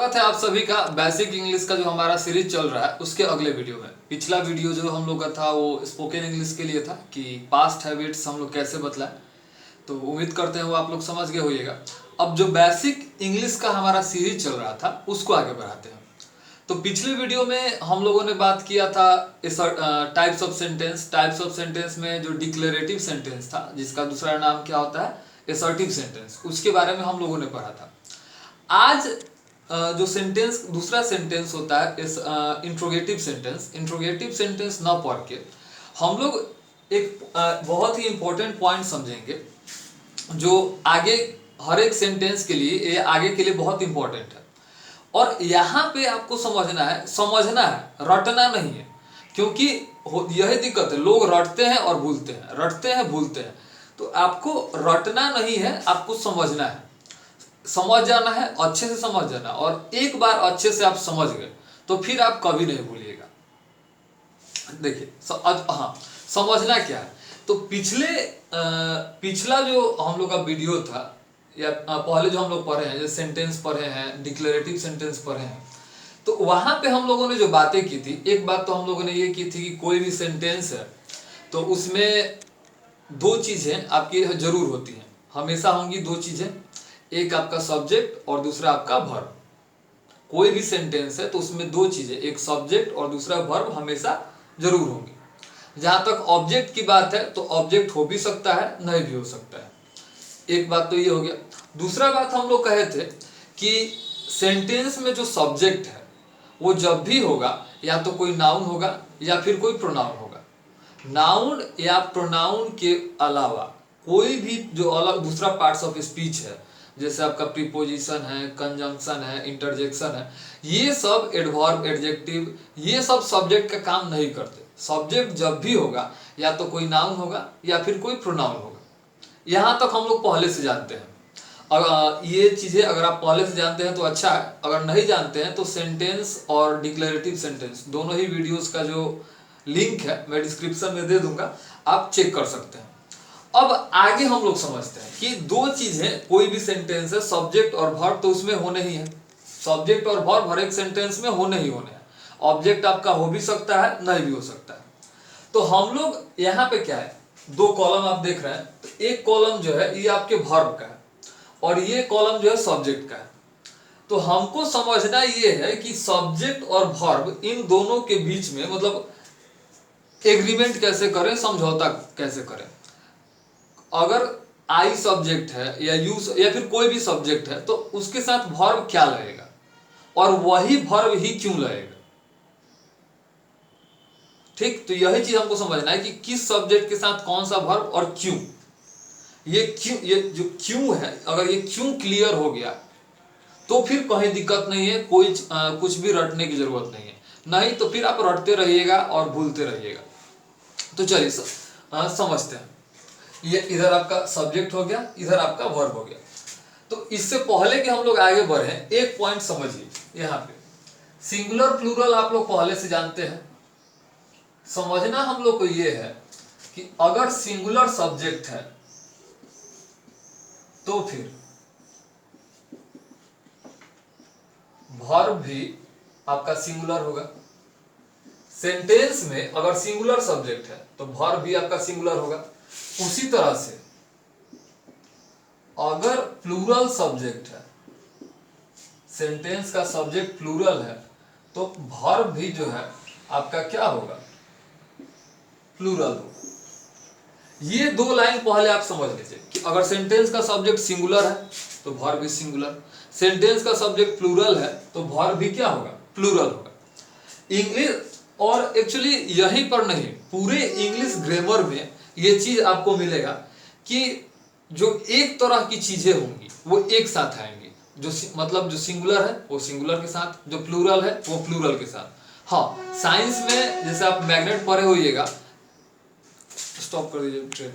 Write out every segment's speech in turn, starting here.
स्वागत है आप सभी का बेसिक इंग्लिश का जो हमारा सीरीज चल रहा है उसके अगले वीडियो में। पिछला वीडियो जो हम लोग का था वो स्पोकन इंग्लिश के लिए था कि पास्ट हैबिट्स हम लोग कैसे बदलाएं। तो उम्मीद करते हैं वो आप लोग समझ गए होइएगा। अब जो बेसिक इंग्लिश का हमारा सीरीज चल रहा था उसको आगे बढ़ाते हैं। तो पिछले वीडियो में हम लोगों ने बात किया था types of sentence. Types of sentence में जो डिक्लेरेटिव सेंटेंस था जिसका दूसरा नाम क्या होता है असर्टिव सेंटेंस, उसके बारे में हम लोगों ने पढ़ा था। आज जो सेंटेंस दूसरा सेंटेंस होता है इस इंट्रोगेटिव सेंटेंस। इंट्रोगेटिव सेंटेंस ना पढ़ के हम लोग एक बहुत ही इंपॉर्टेंट पॉइंट समझेंगे जो आगे हर एक सेंटेंस के लिए, ये आगे के लिए बहुत इंपॉर्टेंट है। और यहाँ पे आपको समझना है, रटना नहीं है। क्योंकि यही दिक्कत है, लोग रटते हैं और भूलते हैं, रटते हैं भूलते हैं। तो आपको रटना नहीं है, आपको समझना है, समझ जाना है, अच्छे से समझ जाना। और एक बार अच्छे से आप समझ गए तो फिर आप कभी नहीं भूलिएगा। देखिए हाँ, समझना क्या है। तो पिछला जो हम लोग का वीडियो था या पहले जो हम लोग पढ़े हैं, जैसे सेंटेंस पढ़े हैं, डिक्लेरेटिव सेंटेंस पढ़े हैं, तो वहां पे हम लोगों ने जो बातें की थी, एक बात तो हम लोगों ने ये की थी कि कोई भी सेंटेंस है तो उसमें दो चीजें आपकी जरूर होती हैं, हमेशा होंगी दो चीजें। एक आपका सब्जेक्ट और दूसरा आपका वर्ब। कोई भी सेंटेंस है तो उसमें दो चीजें, एक सब्जेक्ट और दूसरा वर्ब हमेशा जरूर होंगी। जहां तक ऑब्जेक्ट की बात है तो ऑब्जेक्ट हो भी सकता है, नहीं भी हो सकता है। एक बात तो ये हो गया। दूसरा बात हम लोग कहे थे कि सेंटेंस में जो सब्जेक्ट है वो जब भी होगा या तो कोई नाउन होगा या फिर कोई प्रोनाउन होगा। नाउन या प्रोनाउन के अलावा कोई भी जो अलग दूसरा पार्ट्स ऑफ स्पीच है, जैसे आपका प्रीपोजिशन है, कंजंक्शन है, इंटरजेक्शन है, ये सब एडवर्ब, एडजेक्टिव, ये सब सब्जेक्ट का काम नहीं करते। सब्जेक्ट जब भी होगा या तो कोई नाउन होगा या फिर कोई प्रोनाउन होगा। यहाँ तक हम लोग पहले से जानते हैं। ये चीजें अगर आप पहले से जानते हैं तो अच्छा है, अगर नहीं जानते हैं तो सेंटेंस और डिक्लेरेटिव सेंटेंस दोनों ही वीडियोस का जो लिंक है मैं डिस्क्रिप्शन में दे दूंगा, आप चेक कर सकते हैं। अब आगे हम लोग समझते हैं कि दो चीजें, कोई भी सेंटेंस है, सब्जेक्ट और वर्ब तो उसमें होने ही है। सब्जेक्ट और वर्ब हर एक सेंटेंस में होने ही होने हैं। ऑब्जेक्ट आपका हो भी सकता है, नहीं भी हो सकता है। तो हम लोग यहाँ पे क्या है, दो कॉलम आप देख रहे हैं। तो एक कॉलम जो है ये आपके वर्ब का है और ये कॉलम जो है सब्जेक्ट का है। तो हमको समझना ये है कि सब्जेक्ट और वर्ब इन दोनों के बीच में मतलब एग्रीमेंट कैसे करें, समझौता कैसे करें। अगर आई सब्जेक्ट है या यू या फिर कोई भी सब्जेक्ट है तो उसके साथ वर्ब क्या लगेगा और वही वर्ब ही क्यों लगेगा। ठीक, तो यही चीज हमको समझना है कि किस सब्जेक्ट के साथ कौन सा वर्ब और क्यों। ये जो क्यों है, अगर ये क्यों क्लियर हो गया तो फिर कहीं दिक्कत नहीं है, कोई कुछ भी रटने की जरूरत नहीं है। नहीं तो फिर आप रटते रहिएगा और भूलते रहिएगा। तो चलिए समझते हैं। ये इधर आपका सब्जेक्ट हो गया, इधर आपका वर्ब हो गया। तो इससे पहले कि हम लोग आगे बढ़े, एक पॉइंट समझिए। यहाँ पे सिंगुलर प्लूरल आप लोग पहले से जानते हैं। समझना हम लोग को ये है कि अगर सिंगुलर सब्जेक्ट है तो फिर वर्ब भी आपका सिंगुलर होगा। सेंटेंस में अगर सिंगुलर सब्जेक्ट है तो वर्ब भी आपका सिंगुलर होगा। उसी तरह से अगर प्लूरल सब्जेक्ट है, सेंटेंस का सब्जेक्ट प्लूरल है, तो वर्ब भी जो है आपका क्या होगा, प्लूरल होगा। ये दो लाइन पहले आप समझ लीजिए कि अगर सेंटेंस का सब्जेक्ट सिंगुलर है तो वर्ब भी सिंगुलर, सेंटेंस का सब्जेक्ट प्लूरल है तो वर्ब भी क्या होगा, प्लूरल होगा। इंग्लिश और एक्चुअली यहीं पर नहीं, पूरे इंग्लिश ग्रामर में ये चीज आपको मिलेगा कि जो एक तरह की चीजें होंगी वो एक साथ आएंगी। जो मतलब जो सिंगुलर है वो सिंगुलर के साथ, जो प्लूरल है वो प्लूरल के साथ। हाँ, साइंस में जैसे आप मैग्नेट पढ़े होइएगा, स्टॉप कर दीजिए ट्रेन।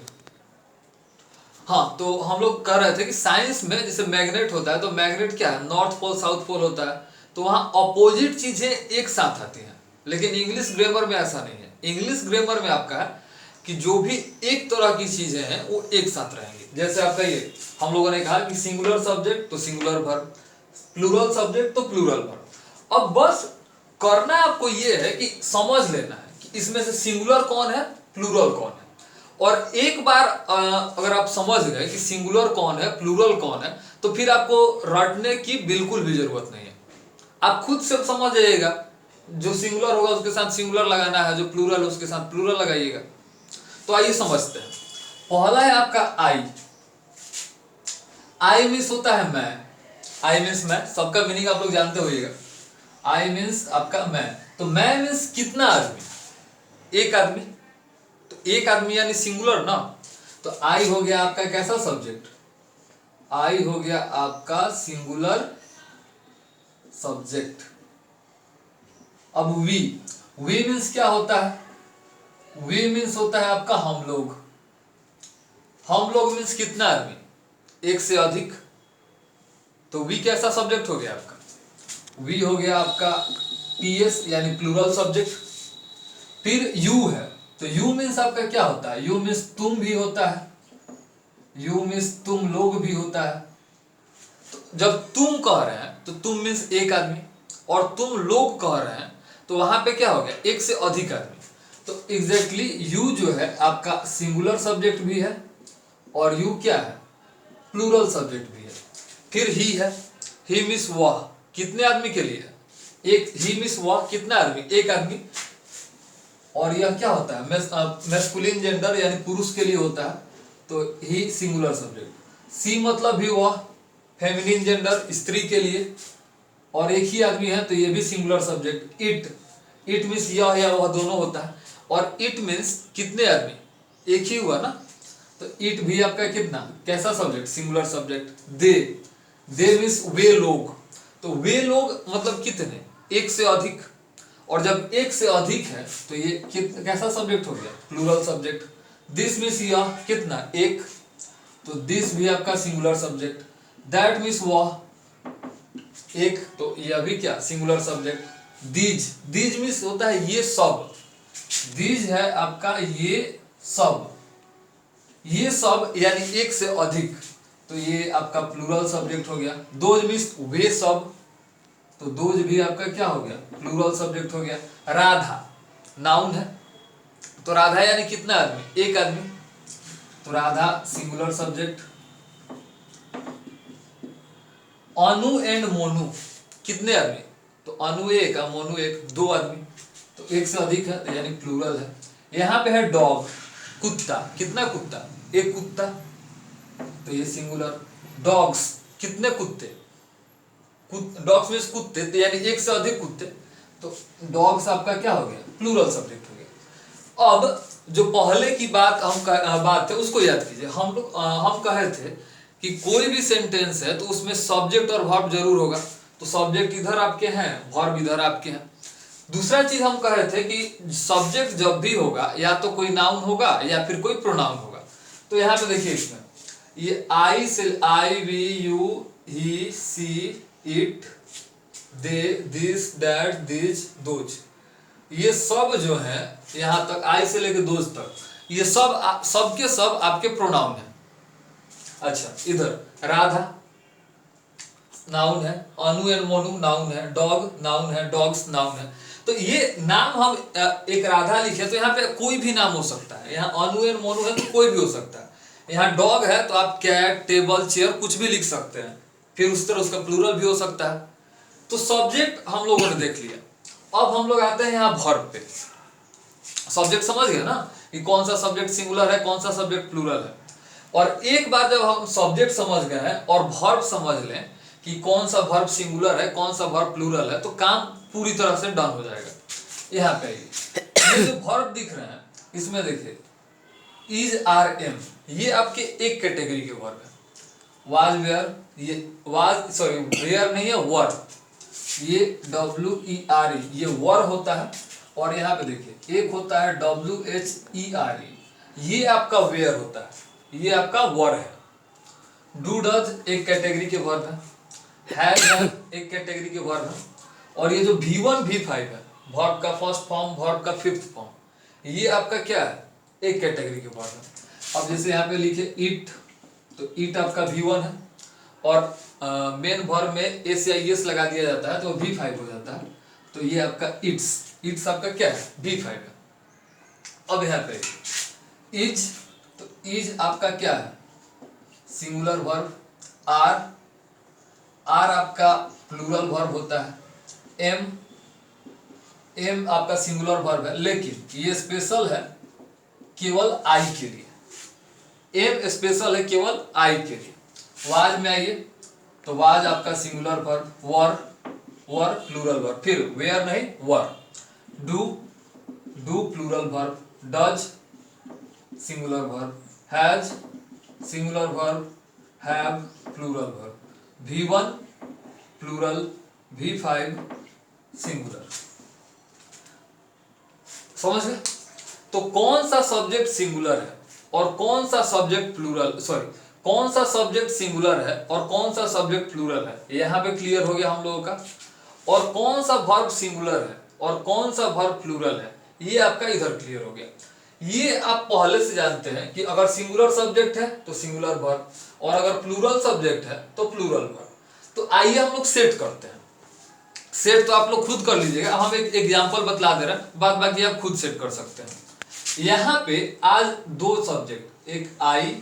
हाँ, तो हम लोग कह रहे थे कि साइंस में जैसे मैग्नेट होता है तो मैग्नेट क्या है, नॉर्थ पोल साउथ पोल होता है, तो वहां अपोजिट चीजें एक साथ आती हैं। लेकिन इंग्लिश ग्रामर में ऐसा नहीं है। इंग्लिश ग्रामर में आपका है कि जो भी एक तरह की चीजें हैं वो एक साथ रहेंगी। जैसे आपका ये हम लोगों ने कहा कि सिंगुलर सब्जेक्ट तो सिंगुलर वर्ब, प्लूरल सब्जेक्ट तो प्लूरल वर्ब। अब बस करना आपको ये है कि समझ लेना है कि इसमें से सिंगुलर कौन है, प्लूरल कौन है। और एक बार अगर आप समझ गए कि सिंगुलर कौन है, प्लूरल कौन है, तो फिर आपको रटने की बिल्कुल भी जरूरत नहीं है। आप खुद से समझ जाइएगा, जो सिंगुलर होगा उसके साथ सिंगुलर लगाना है, जो प्लूरल है उसके साथ प्लूरल लगाइएगा। तो आइए समझते हैं। पहला है आपका आई। आई मीन्स होता है मैं। आई मीन्स मैं, सबका मीनिंग आप लोग जानते होइएगा। आई मीन्स आपका मैं। तो मैं मीन्स कितना आदमी, एक आदमी। तो एक आदमी यानी सिंगुलर ना। तो आई हो गया आपका कैसा सब्जेक्ट, आई हो गया आपका सिंगुलर सब्जेक्ट। अब वी, वी मीन्स क्या होता है, वी मीन्स होता है आपका हम लोग। हम लोग मीन्स कितना आदमी, एक से अधिक। तो वी कैसा सब्जेक्ट हो गया आपका, वी हो गया आपका पीएस यानी प्लूरल सब्जेक्ट। फिर यू है, तो यू मीन्स आपका क्या होता है, यू मीन्स तुम भी होता है, यू मीन्स तुम लोग भी होता है। तो जब तुम कह रहे हैं तो तुम मीन्स एक आदमी, और तुम लोग कह रहे हैं तो वहां पे क्या हो गया, एक से अधिक आदमी। तो एग्जैक्टली यू जो है आपका सिंगुलर सब्जेक्ट भी है, और यू क्या है, प्लूरल सब्जेक्ट भी है। फिर ही मीन्स वह, कितने आदमी के लिए, एक। ही मीन्स वह कितना आदमी, एक आदमी। और यह क्या होता है, मैस्कुलिन जेंडर यानी पुरुष के लिए होता है, तो ही सिंगुलर सब्जेक्ट। सी मतलब भी वह, फेमिनिन जेंडर स्त्री के लिए, और एक ही आदमी है तो ये भी सिंगुलर सब्जेक्ट। इट मीन्स यह या वह दोनों होता है, और इट मीन्स कितने आदमी, एक ही हुआ ना। तो इट भी आपका कितना, कैसा subject, singular subject. They means वे लोग। तो वे लोग मतलब कितने, एक से अधिक। और जब एक से अधिक है तो ये कैसा सब्जेक्ट हो गया, प्लूरल सब्जेक्ट। दिस मीन्स यह कितना, एक। तो दिस भी आपका सिंगुलर सब्जेक्ट। दैट मीन्स वह, एक। तो यह भी क्या, सिंगुलर सब्जेक्ट। दीज मीन्स होता है ये सब, दीज है आपका ये सब, ये सब यानी एक से अधिक। तो ये आपका प्लूरल सब्जेक्ट हो गया। दोज मीन्स वे सब, तो दोज भी आपका क्या हो गया, प्लूरल सब्जेक्ट हो गया। राधा नाउन है, तो राधा यानी कितना आदमी, एक आदमी। तो Radha singular subject. Anu and Monu कितने आदमी, तो अनु एक और मोनू एक, दो आदमी। तो एक से अधिक है यानी प्लूरल है। यहाँ पे है डॉग, कुत्ता, कितना कुत्ता, एक कुत्ता, तो ये सिंगुलर। डॉग्स कितने कुत्ते, डॉग्स मीन्स कुत्ते, तो यानी एक से अधिक कुत्ते। तो डॉग्स आपका क्या हो गया, प्लूरल सब्जेक्ट हो गया। अब जो पहले की बात बात है उसको याद कीजिए। हम कहे थे कि कोई भी सेंटेंस है तो उसमें सब्जेक्ट और वर्ब जरूर होगा। तो सब्जेक्ट इधर आपके हैं, वर्ब इधर आपके हैं। दूसरा चीज हम कहे थे कि सब्जेक्ट जब भी होगा या तो कोई नाउन होगा या फिर कोई प्रोनाउन होगा। तो यहाँ पे देखिए, इसमें ये आई से, I we you he she it they this that this those, ये सब जो है यहाँ तक आई से लेकर दोज तक, ये सब सबके सब आपके प्रोनाउन है। अच्छा, इधर राधा नाउन है, अनु एंड मोनू नाउन है, डॉग नाउन है, डॉग्स नाउन है। तो ये नाम हम एक राधा लिखे तो यहाँ पे कोई भी नाम हो सकता है। यहाँ अनु एंड मोनू है तो कोई भी हो सकता है। यहाँ डॉग है तो आप कैट, टेबल, चेयर कुछ भी लिख सकते हैं। फिर उस तरह उसका प्लूरल भी हो सकता है। तो सब्जेक्ट हम लोगों ने देख लिया। अब हम लोग आते हैं यहाँ वर्ब पे। सब्जेक्ट समझ गए ना कि कौन सा सब्जेक्ट सिंगुलर है, कौन सा सब्जेक्ट प्लूरल है। और एक बार जब हम सब्जेक्ट समझ गए हैं और वर्ब समझ लें कि कौन सा वर्ब सिंगुलर है, कौन सा वर्ब प्लूरल है, तो काम पूरी तरह से डन हो जाएगा। यहाँ पे ये जो वर्ब दिख रहे हैं इसमें देखिए, इज, आर, एम, ये आपके एक कैटेगरी के वर्ब है। वाज, वेयर, ये वाज, सॉरी वेयर नहीं है, वर, ये WERE, ये वर होता है। और यहाँ पे देखिए एक होता है WHERE, ये आपका वेयर होता है, ये आपका वर है। डू, डज एक कैटेगरी के वर्ब है, हैज एक कैटेगरी के वर्ब है। और ये जो V1 V5 है, वर्ब का फर्स्ट फॉर्म, वर्ब का फिफ्थ फॉर्म, ये आपका क्या है, एक कैटेगरी के वर्ब है। अब जैसे यहाँ पे लिखे इट, तो इट आपका V1 है। और मेन वर्ब में एस या एस लगा दिया जाता है तो V5 हो जाता है। तो ये आपका इट्स आपका क्या है, V5 है। अब यहाँ पे इज, तो इज आपका क्या है, सिंगुलर वर्ब। आर आपका प्लूरल वर्ब होता है। एम आपका सिंगुलर वर्ब है, लेकिन ये स्पेशल है केवल आई के लिए। एम स्पेशल है केवल आई के लिए। वाज में आइए, तो वाज आपका singular verb, were plural verb, फिर वेयर नहीं were. Do plural verb, does singular verb, has singular verb, have plural verb, V1 plural, V5 singular. समझ गए? तो कौन सा सब्जेक्ट सिंगुलर है और कौन सा सब्जेक्ट प्लूरल, सॉरी कौन सा सब्जेक्ट सिंगुलर है और कौन सा सब्जेक्ट प्लूरल है, यहां पे क्लियर हो गया हम लोगों का। और कौन सा वर्ब सिंगुलर है और कौन सा वर्ब प्लूरल है, ये आपका इधर क्लियर हो गया। ये आप पहले से जानते हैं कि अगर सिंगुलर सब्जेक्ट है तो सिंगुलर वर्ब, और अगर प्लूरल सब्जेक्ट है तो प्लूरल वर्ब। तो आइए हम लोग सेट करते हैं। सेट तो आप लोग खुद कर लीजिएगा, हम एक एग्जांपल बतला दे रहे हैं, बाद बाकी आप खुद सेट कर सकते हैं। यहाँ पे आज दो सब्जेक्ट, एक आई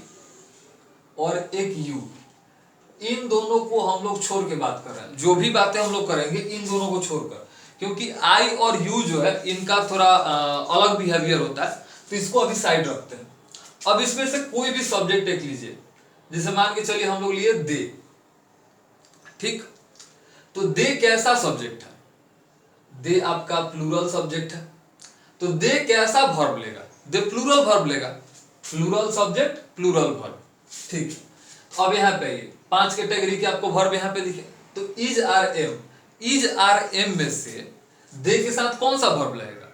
और एक यू, इन दोनों को हम लोग छोड़ के बात कर रहे हैं। जो भी बातें हम लोग करेंगे इन दोनों को छोड़कर, क्योंकि आई और यू जो है इनका थोड़ा अलग बिहेवियर होता है, तो इसको अभी साइड रखते हैं। अब इसमें से कोई भी सब्जेक्ट एक लीजिए, जैसे मान के चलिए हम लोग लिए दे, ठीक। तो दे कैसा सब्जेक्ट है, दे आपका प्लूरल सब्जेक्ट है। तो दे कैसा वर्ब लेगा, दे प्लूरल वर्ब लेगा, प्लूरल सब्जेक्ट प्लूरल वर्ब, ठीक। अब यहाँ पे आइए, 5 कैटेगरी के आपको वर्ब यहाँ पे दिखे। तो इज आर एम में से दे के साथ कौन सा वर्ब लगेगा,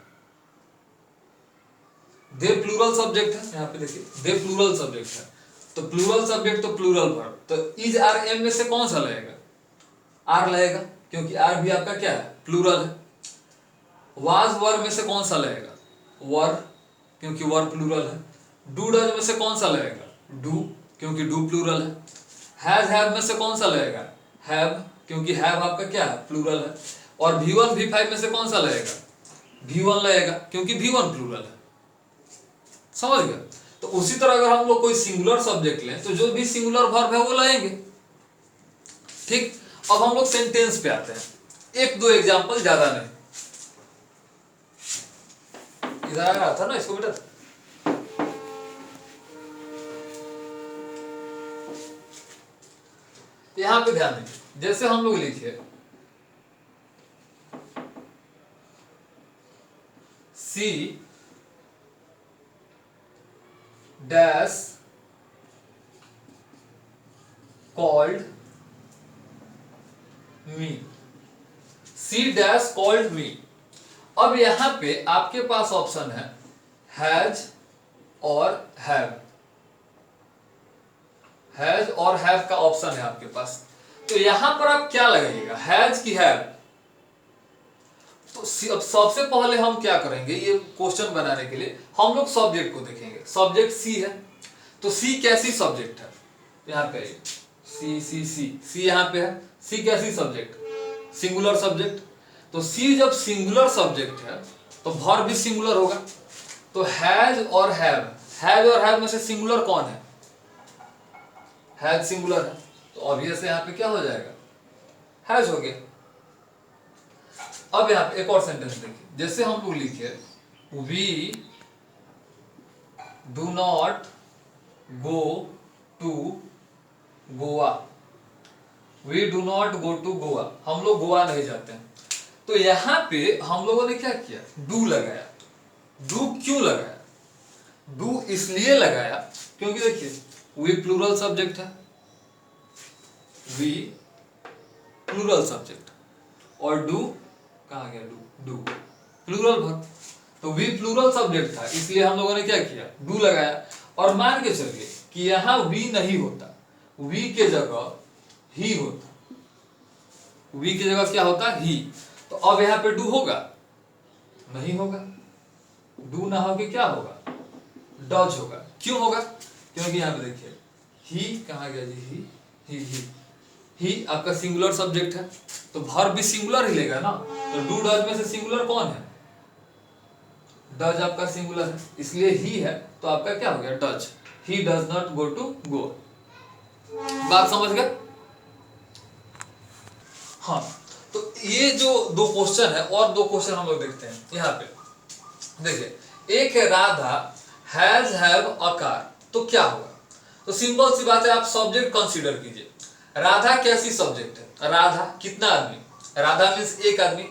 दे प्लूरल सब्जेक्ट है, यहाँ पे देखिए दे प्लूरल सब्जेक्ट है, तो प्लूरल सब्जेक्ट तो प्लूरल वर्ब, तो इज आर एम में से कौन सा लगेगा, आर लगेगा, क्योंकि आर भी आपका क्या है, प्लूरल है। वाज वर्ब में से कौन सा लगेगा, वर, क्योंकि वर प्लूरल है। डू डज में से कौन सा लगेगा, डू, क्योंकि डू प्लूरल है। हैज हैव में से कौन सा लगेगा, हैव, क्योंकि हैव आपका क्या है, प्लूरल है। और V1 V5 में से कौन सा लगेगा, V1 लगेगा, क्योंकि V1 प्लूरल है। समझ गए? तो उसी तरह अगर हम लोग कोई सिंगुलर सब्जेक्ट लें तो जो भी सिंगुलर वर्ब है वो लाएंगे, ठीक। अब हम लोग सेंटेंस पे आते हैं, एक दो एग्जांपल, ज्यादा नहीं। इधर आ रहा था ना इसको बेटा, यहां पे ध्यान दीजिए। जैसे हम लोग लिखे C dash called me, C dash called me. अब यहां पे आपके पास ऑप्शन है हैज और हैव, हैज और हैव का ऑप्शन है आपके पास। तो यहां पर आप क्या लगाइएगा, हैज की हैव। तो अब सबसे पहले हम क्या करेंगे, ये क्वेश्चन बनाने के लिए हम लोग सब्जेक्ट को देखेंगे। सब्जेक्ट सी है, तो सी कैसी सब्जेक्ट है, यहाँ पे सी सी सी सी यहाँ पे है। सी कैसी सब्जेक्ट, सिंगुलर सब्जेक्ट। तो सी जब सिंगुलर सब्जेक्ट है तो वर्ब भी सिंगुलर होगा। तो हैज और हैव में से सिंगुलर कौन है, हैज सिंगुलर है, तो ऑब्वियस यहाँ पे क्या हो जाएगा, हैज हो गया। अब यहाँ पे एक और सेंटेंस देखिए, जैसे हम लोग लिखे we do not go to Goa, we do not go to Goa, हम लोग गोवा नहीं जाते हैं। तो यहां पे हम लोगों ने क्या किया, डू लगाया। डू क्यों लगाया, डू इसलिए लगाया क्योंकि देखिए वी प्लूरल सब्जेक्ट है, वी प्लूरल सब्जेक्ट, और डू कहाँ गया, डू प्लूरल वर्ब। तो वी प्लूरल सब्जेक्ट था, इसलिए हम लोगों ने क्या किया, डू लगाया। और मान के चलिए कि यहां वी नहीं होता, वी के जगह ही होता, वी की जगह क्या होता, ही। तो अब यहां पे डू होगा, नहीं होगा। डू ना होके क्या होगा, डज होगा। क्यों होगा, क्योंकि यहां पे देखिए ही कहाँ गया जी, ही ही आपका सिंगुलर सब्जेक्ट है, तो वर्ब भी सिंगुलर ही लेगा ना। तो डू डज में से सिंगुलर कौन है? डज आपका सिंगुलर है, इसलिए ही है, तो आपका क्या हो गया? Does. He does not go to go. बात समझ गए? हाँ, तो ये जो दो क्वेश्चन है, और दो क्वेश्चन हम लोग देखते हैं यहाँ पे। देखिए, एक है Radha has have a car, तो क्या होगा? तो सिंपल सी बात है, आप सब्जेक्ट कंसीडर कीजिए। राधा कैसी सब्जेक्ट है? राधा कितना आदमी? राधा मीन्स एक आदमी,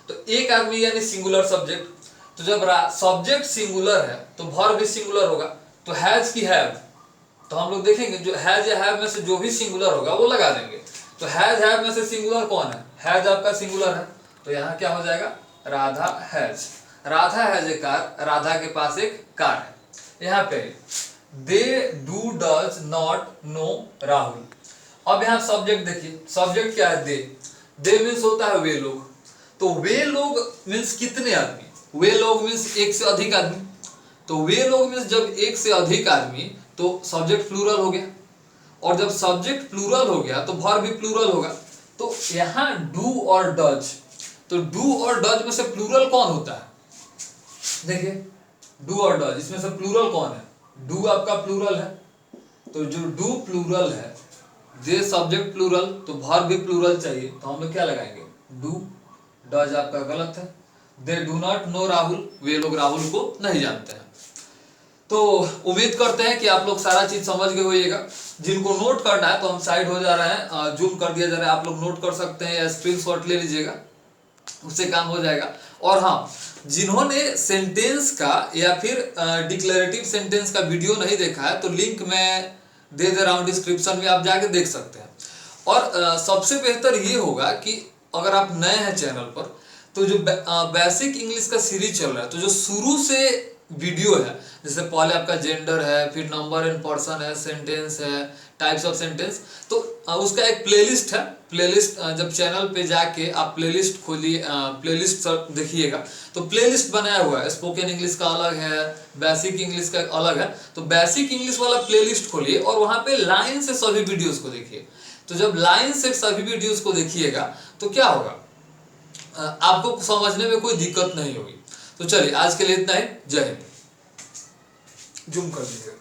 तो एक आदमी यानी सिंगुलर सब्जेक्ट। तो जब सब्जेक्ट सिंगुलर है तो वर्ब भी सिंगुलर होगा। तो हैज की हैव, तो हम लोग देखेंगे जो हैज या हैव में से जो भी सिंगुलर होगा वो लगा देंगे। तो हैज हैव में से सिंगुलर कौन है? हैज आपका सिंगुलर है, तो यहाँ क्या हो जाएगा? Radha has. Radha has a car, Radha के पास एक कार है। यहाँ पे they do does not know Rahul. अब यहाँ सब्जेक्ट देखिए, सब्जेक्ट क्या है? दे मीन्स होता है वे लोग। तो वे लोग मीन्स कितने आदमी? वे लोग मीन्स एक से अधिक आदमी। तो वे लोग मीन्स जब एक से अधिक आदमी, तो सब्जेक्ट प्लूरल हो गया, और जब सब्जेक्ट प्लूरल हो गया तो वर्ब भी प्लूरल होगा। तो यहाँ डू और डज, तो डू और डज में से प्लूरल कौन होता है? देखिए, डू और डज इसमें से प्लूरल कौन है? डू आपका प्लूरल है, तो जो डू प्लूरल है, जे सब्जेक्ट प्लूरल, तो वर्ब भी प्लूरल चाहिए, तो हम लोग क्या लगाएंगे? डू। डज आपका गलत है। They do not know Rahul, वे लोग राहुल को नहीं जानते हैं। तो उम्मीद करते हैं कि आप लोग सारा चीज समझ गए होइएगा। जिनको नोट करना है तो हम साइड हो जा रहे हैं, जूम कर दिया जा रहा है, आप लोग नोट कर सकते हैं या स्क्रीनशॉट ले लीजिएगा, उससे काम हो जाएगा। और हाँ, जिन्होंने सेंटेंस का या फिर डिक्लेरेटिव सेंटेंस का वीडियो नहीं देखा है तो लिंक मैं दे दे रहा हूँ डिस्क्रिप्शन में, आप जाके देख सकते हैं। और सबसे बेहतर ये होगा कि अगर आप नए हैं चैनल पर, तो जो बेसिक इंग्लिश का सीरीज चल रहा है, तो जो शुरू से वीडियो है, जैसे पहले आपका जेंडर है, फिर नंबर एंड पर्सन है, सेंटेंस है, टाइप्स ऑफ सेंटेंस, तो उसका एक प्लेलिस्ट है। प्लेलिस्ट जब चैनल पे जाके आप प्लेलिस्ट खोलिए, प्लेलिस्ट देखिएगा, तो प्लेलिस्ट बनाया हुआ है। स्पोकन इंग्लिश का अलग है, बेसिक इंग्लिश का अलग है। तो बेसिक इंग्लिश वाला प्लेलिस्ट खोलिए और वहाँ पे लाइन से सभी वीडियोस को देखिए। तो जब लाइन से सभी वीडियोस को देखिएगा तो क्या होगा, आपको समझने में कोई दिक्कत नहीं होगी। तो चलिए, आज के लिए इतना ही। जय हिंद। जूम कर दीजिए।